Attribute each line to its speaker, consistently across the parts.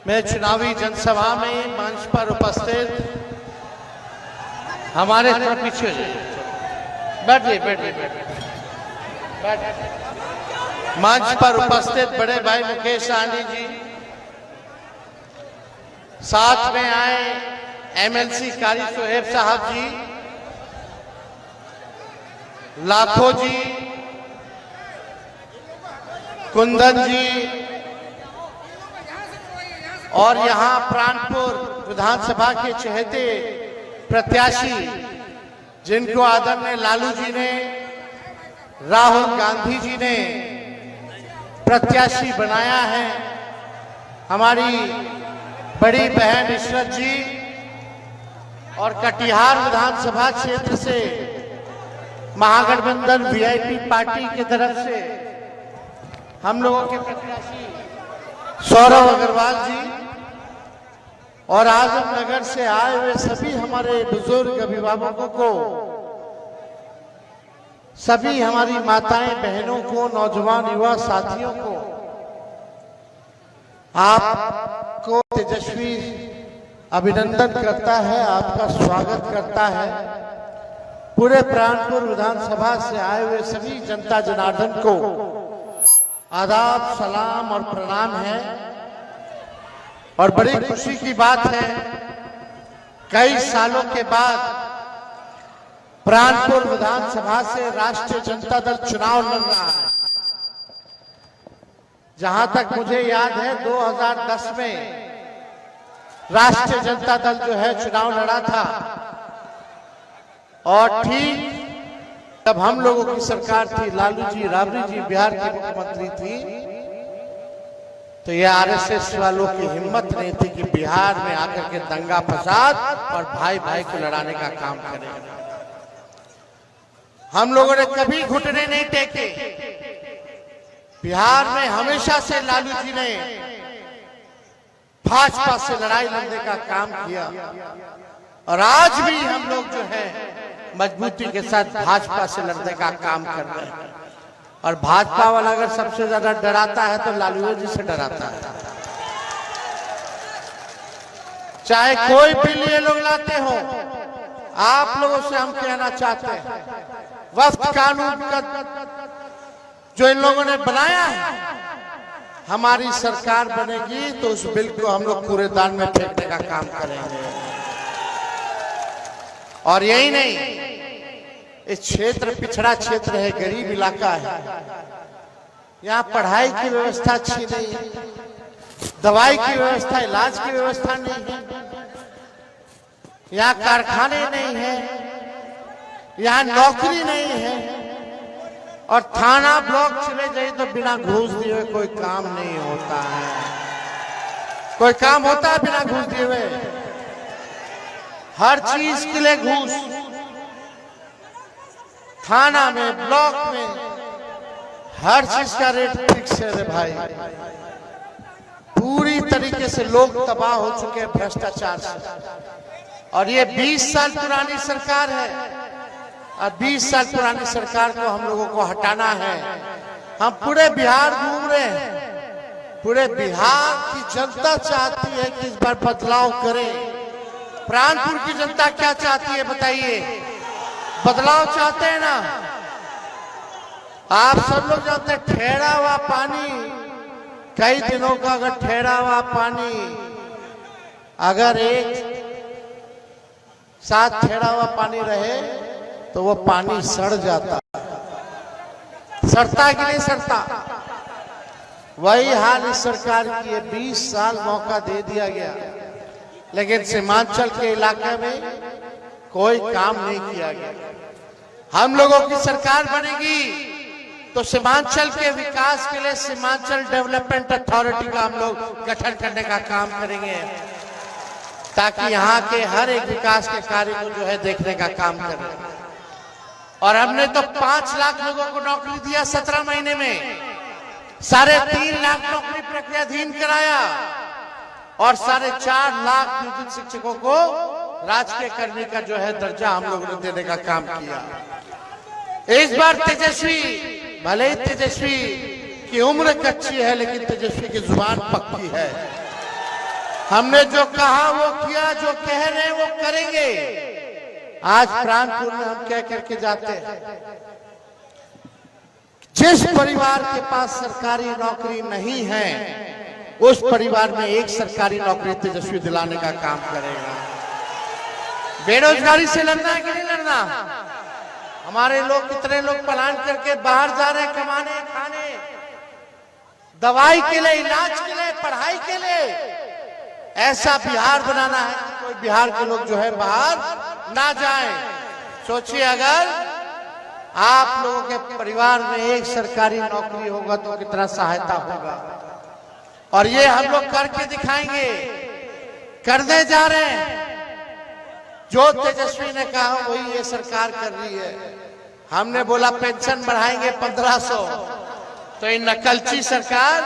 Speaker 1: मैं चुनावी जनसभा में मंच पर उपस्थित हमारे थोड़ा पीछे बैठिए मंच पर उपस्थित बड़े भाई मुकेश सहनी जी, साथ में आए एमएलसी कारी सोहेब साहब जी, लाखों जी, कुंदन जी और यहां प्राणपुर विधानसभा के चहेते प्रत्याशी जिनको आदरणीय लालू जी ने, राहुल गांधी जी ने प्रत्याशी बनाया है, हमारी बड़ी बहन इशरत जी और कटिहार विधानसभा क्षेत्र से महागठबंधन वीआईपी पार्टी की तरफ से हम लोगों के प्रत्याशी सौरभ अग्रवाल जी और आजमनगर से आए हुए सभी हमारे बुजुर्ग अभिभावकों को, सभी हमारी माताएं बहनों को, नौजवान युवा साथियों को आपको तेजस्वी अभिनंदन करता है, आपका स्वागत करता है। पूरे प्राणपुर विधानसभा से आए हुए सभी जनता जनार्दन को आदाब, सलाम और प्रणाम है। और बड़ी खुशी की बात है, कई सालों के बाद प्राणपुर विधानसभा से राष्ट्रीय जनता दल चुनाव लड़ रहा है। जहां तक मुझे याद है 2010 में राष्ट्रीय जनता दल जो है चुनाव लड़ा था और ठीक तब हम लोगों की सरकार थी, लालू जी, राबड़ी जी बिहार के मुख्यमंत्री थी, तो ये आरएसएस वालों की हिम्मत नहीं थी कि बिहार में आकर के दंगा फसाद और भाई भाई को लड़ाने का काम करें। हम लोगों ने कभी घुटने नहीं टेके। बिहार में हमेशा से लालू जी ने भाजपा से लड़ाई लड़ने का काम किया और आज भी हम लोग जो है मजबूती के साथ भाजपा से लड़ने का काम कर रहे हैं। और भाजपा वाला अगर सबसे ज्यादा डराता है तो लालू जी से डराता है। चाहे कोई बिल ये लोग लाते हो, आप लोगों से हम कहना चाहते हैं, वक्फ कानून का जो इन लोगों ने बनाया है, हमारी सरकार बनेगी तो उस बिल को हम लोग कूड़ेदान में फेंकने का काम करेंगे। और यही नहीं, इस क्षेत्र पिछड़ा क्षेत्र है, गरीब इलाका है, यहाँ पढ़ाई की व्यवस्था अच्छी नहीं है, दवाई की व्यवस्था, इलाज की व्यवस्था नहीं है, यहाँ कारखाने नहीं है, यहाँ नौकरी नहीं है और थाना ब्लॉक चले जाए तो बिना घूस दिए हुए कोई काम नहीं होता है। कोई काम होता है बिना घूस दिए हुए? हर चीज के लिए घूस, थाना में, ब्लॉक में, हर चीज का रेट फिक्स है रे भाई। पूरी तरीके से लोग तबाह हो चुके हैं भ्रष्टाचार से। और ये 20 साल पुरानी सरकार है और 20 साल पुरानी सरकार को हम लोगों को हटाना है। हम पूरे बिहार घूम रहे हैं, पूरे बिहार की जनता चाहती है कि इस बार बदलाव करें। प्राणपुर की जनता क्या चाहती है बताइए? बदलाव चाहते हैं ना? आप सब लोग जानते हैं ठहरा हुआ पानी, कई दिनों का अगर ठहरा हुआ पानी अगर एक साथ ठहरा हुआ पानी रहे तो वो पानी सड़ जाता। सड़ता कि नहीं सड़ता? वही हाल इस सरकार की है। 20 साल मौका दे दिया गया लेकिन सीमांचल के इलाके में कोई काम नहीं किया गया। हम लोगों की सरकार बनेगी तो सीमांचल के विकास के लिए सीमांचल डेवलपमेंट अथॉरिटी का हम लोग गठन करने का काम करेंगे ताकि यहाँ के हर एक विकास के कार्य को जो है देखने का काम करें। और हमने तो 5 लाख लोगों को नौकरी दिया 17 महीने में, 3.5 लाख नौकरी प्रक्रियाधीन कराया और 4.5 लाख नियोजित शिक्षकों को राजकीय कर्मी का जो है दर्जा हम लोगों ने देने का काम किया। इस बार तेजस्वी, भले ही तेजस्वी की उम्र कच्ची है लेकिन तेजस्वी की जुबान पक्की है। हमने जो कहा वो किया, जो कह रहे हैं वो करेंगे। आज प्राणपुर में हम कह करके जाते हैं, जिस परिवार के पास सरकारी नौकरी नहीं है उस परिवार में एक सरकारी नौकरी तेजस्वी दिलाने का काम करेगा। बेरोजगारी से लड़ना है कि नहीं लड़ना? हमारे लोग, कितने लोग पलायन करके बाहर जा रहे हैं कमाने खाने, दवाई के लिए, इलाज के लिए, पढ़ाई के लिए। ऐसा बिहार बनाना है कि कोई बिहार के लोग जो है बाहर ना जाएं। सोचिए, अगर आप लोगों के परिवार में एक सरकारी नौकरी होगा तो कितना सहायता होगा। और ये हम लोग करके दिखाएंगे, करने जा रहे हैं। जो तेजस्वी ने कहा वही ये सरकार कर रही है। हमने बोला पेंशन बढ़ाएंगे 1500, तो ये नकलची सरकार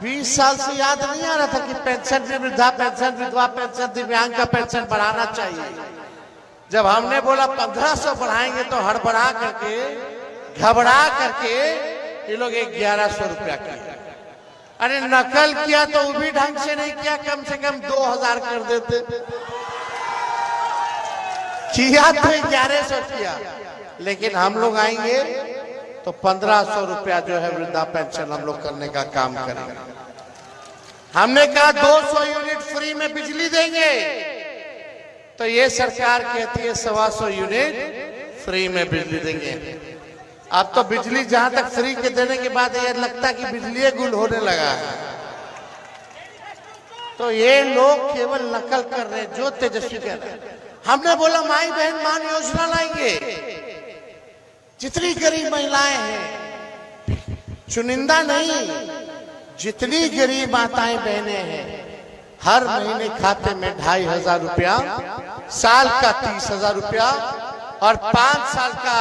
Speaker 1: 20 साल से याद नहीं आ रहा था कि पेंशन भी, वृद्धा पेंशन, विधवा पेंशन, दिव्यांग का पेंशन बढ़ाना चाहिए। जब हमने बोला 1500 बढ़ाएंगे तो हड़बड़ा करके, घबरा करके ये लोग 1100 रुपया किया। अरे नकल किया तो वो भी ढंग से नहीं किया, कम से कम 2000 कर देते। किया तो 1100 किया, लेकिन हम लोग आएंगे तो 1500 रुपया जो है वृद्धा पेंशन हम लोग करने का काम करेंगे। हमने कहा 200 यूनिट फ्री में बिजली देंगे, तो ये सरकार कहती है 125 यूनिट फ्री में बिजली देंगे। अब तो बिजली जहां तक फ्री के देने के बाद ये लगता है कि बिजली गुल होने लगा है। तो ये लोग केवल नकल कर रहे हैं, जो तेजस्वी कह रहे हैं। हमने बोला माई बहन मान योजना लाएंगे। जितनी गरीब महिलाएं हैं, चुनिंदा नहीं, जितनी गरीब माताएं बहनें हैं, हर महीने खाते में 2500 रुपया, साल का 30,000 रुपया और 5 साल का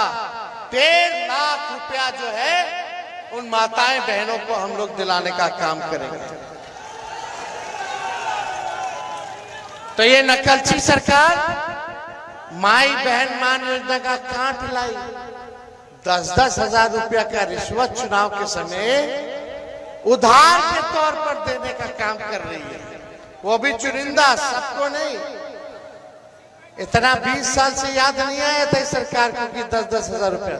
Speaker 1: 1.5 लाख रुपया जो है उन माताएं बहनों को हम लोग दिलाने का काम करेंगे। तो ये नकलची सरकार माई बहन मान योजना का कांट लाई। 10-10 हजार रुपया का रिश्वत चुनाव के समय उधार के तौर पर देने का काम कर रही है, वो भी चुनिंदा, सबको नहीं। इतना 20 साल से याद नहीं आया था इस सरकार को कि 10-10 हजार रुपया।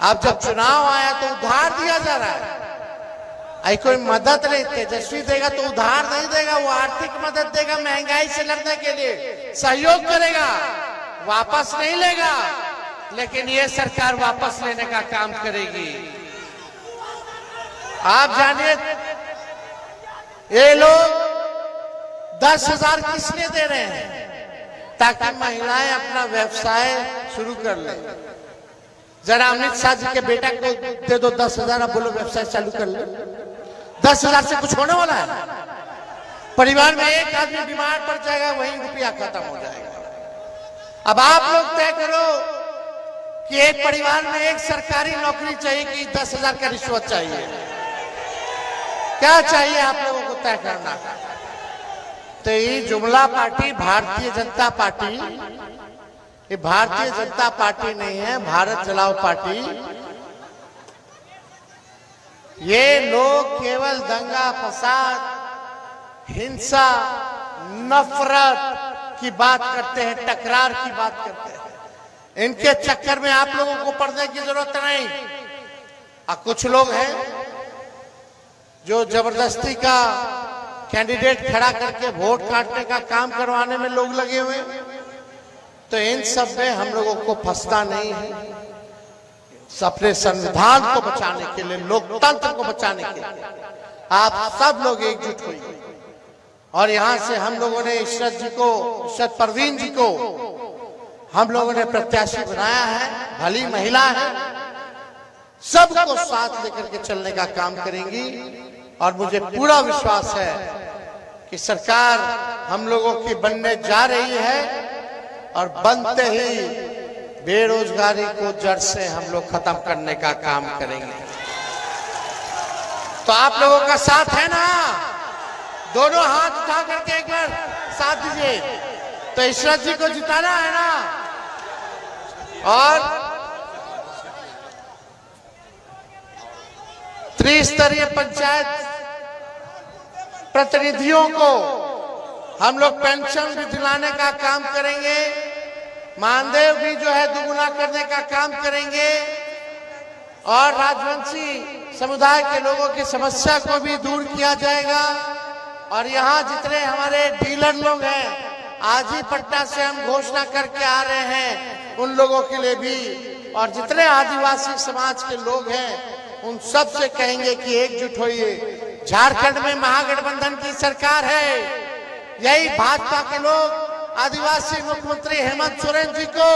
Speaker 1: अब जब चुनाव आया तो उधार दिया जा रहा है। आई कोई मदद नहीं, तेजस्वी देगा तो उधार नहीं देगा, वो आर्थिक मदद देगा, महंगाई से लड़ने के लिए सहयोग करेगा, वापस नहीं लेगा। लेकिन ये सरकार वापस लेने का काम करेगी। आप जानिए, ये लोग 10,000 किस लिए दे रहे हैं? ताकि महिलाएं अपना व्यवसाय शुरू कर ले। जरा अमित शाह जी के बेटा को दे दो 10,000, अब बोलो व्यवसाय चालू कर ले। 10,000 से कुछ होने वाला है? परिवार में एक आदमी बीमार पड़ जाएगा, वहीं रुपया खत्म हो जाएगा। अब आप लोग तय करो कि एक परिवार में एक सरकारी नौकरी चाहिए कि 10,000 का रिश्वत चाहिए? क्या चाहिए आप लोगों को तय करना। तो ये जुमला पार्टी भारतीय जनता पार्टी, ये भारतीय जनता पार्टी नहीं है, भारत जलाओ पार्टी। ये लोग केवल दंगा फसाद, हिंसा, नफरत की बात करते हैं, टकरार की बात करते हैं। इनके चक्कर में आप लोगों को पड़ने की जरूरत नहीं। कुछ लोग हैं जो जबरदस्ती का कैंडिडेट खड़ा करके वोट काटने का काम करवाने में लोग लगे हुए। तो इन सब में हम लोगों को फंसना नहीं है। अपने संविधान को बचाने के लिए, लोकतंत्र को बचाने के लिए आप सब लोग एकजुट होइए। और यहां से हम लोगों ने इशरत परवीन जी को हम लोगों ने प्रत्याशी बनाया है। भली महिला है, सबको साथ लेकर के चलने का काम करेंगी। और मुझे पूरा विश्वास है कि सरकार हम लोगों की बनने जा रही है और बनते ही बेरोजगारी को जड़ से हम लोग खत्म करने का काम करेंगे। तो आप लोगों का साथ है ना? दोनों हाथ उठा करके एक बार साथ दीजिए। तो इशरत जी को जिताना है ना? और त्रिस्तरीय पंचायत प्रतिनिधियों को हम लोग पेंशन भी दिलाने का काम करेंगे, मानदेय भी जो है दुगुना करने का काम करेंगे और राजवंशी समुदाय के लोगों की समस्या को भी दूर किया जाएगा। और यहाँ जितने हमारे डीलर लोग हैं, आज ही पटना से हम घोषणा करके आ रहे हैं, उन लोगों के लिए भी, और जितने आदिवासी समाज के लोग हैं उन सब से कहेंगे कि एकजुट होइए। झारखंड में महागठबंधन की सरकार है, यही भाजपा के लोग आदिवासी मुख्यमंत्री हेमंत सोरेन जी को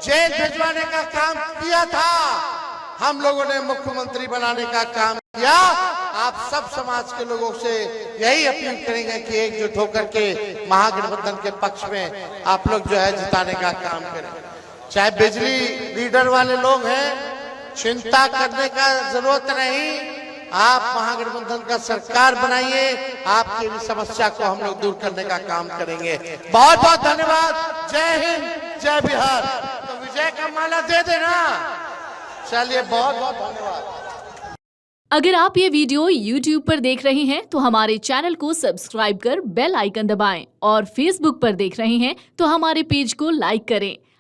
Speaker 1: जेल भिजवाने का काम किया था, हम लोगों ने मुख्यमंत्री बनाने का काम किया। आप सब समाज के लोगों से यही अपील करेंगे कि एकजुट होकर के महागठबंधन के पक्ष में आप लोग जो है जिताने का काम करें। चाहे बिजली लीडर वाले लोग हैं, चिंता करने का जरूरत नहीं, आप महागठबंधन का सरकार बनाइए, आपकी भी समस्या को हम लोग दूर करने का काम करेंगे। बहुत बहुत धन्यवाद। जय हिंद, जय बिहार। तो विजय का माला दे देना। चलिए, बहुत बहुत धन्यवाद।
Speaker 2: अगर आप ये वीडियो YouTube पर देख रहे हैं तो हमारे चैनल को सब्सक्राइब कर बेल आइकन दबाएं, और Facebook पर देख रहे हैं तो हमारे पेज को लाइक करें।